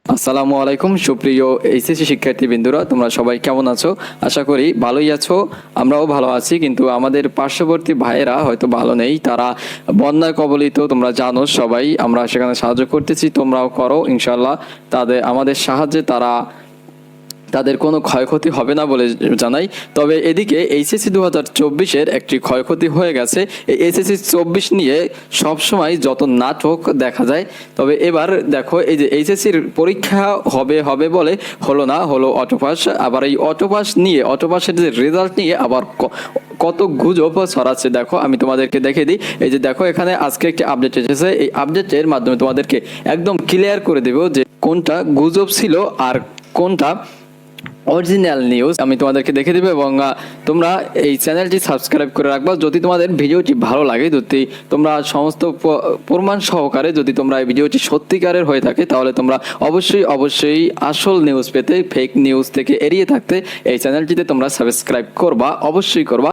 আসসালামু আলাইকুম সুপ্রিয় এইচএসসি শিক্ষার্থীবৃন্দরা, তোমরা সবাই কেমন আছো? আশা করি ভালোই আছো। আমরাও ভালো আছি, কিন্তু আমাদের পার্শ্ববর্তী ভাইয়েরা হয়তো ভালো নেই। তারা বন্যায় কবলিত, তোমরা জানো সবাই। আমরা সেখানে সাহায্য করতেছি, তোমরাও করো ইনশাল্লাহ। আমাদের সাহায্যে তাদের কোনো ক্ষয়ক্ষতি হবে না বলে জানাই। তবে এদিকে এইচএসসি 2024-এর একটি ক্ষয়ক্ষতি হয়ে গেছে। এই এইচএসসি 24 নিয়ে সবসময় যত নাটক দেখা যায়, তবে এবার দেখো, এই যে এইচএসসির পরীক্ষা হবে হবে বলে হলো না, হলো অটোপাস। আবার এই অটোপাসের যে রেজাল্ট নিয়ে আবার কত গুজব ছড়াচ্ছে। দেখো, আমি তোমাদেরকে দেখে দিই। এই যে দেখো, এখানে আজকে একটি আপডেট এসেছে। এই আপডেটের মাধ্যমে তোমাদেরকে একদম ক্লিয়ার করে দেব যে কোনটা গুজব ছিল আর কোনটা অরিজিনাল নিউজ। আমি তোমাদেরকে দেখে দেবো, এবং তোমরা এই চ্যানেলটি সাবস্ক্রাইব করে রাখবা। যদি তোমাদের ভিডিওটি ভালো লাগে, যদি তোমরা সমস্ত প্রমাণ সহকারে যদি তোমরা এই ভিডিওটি সত্যিকারের হয়ে থাকে, তাহলে তোমরা অবশ্যই আসল নিউজ পেতে, ফেক নিউজ থেকে এড়িয়ে থাকতে এই চ্যানেলটিতে তোমরা সাবস্ক্রাইব করবা, অবশ্যই করবা।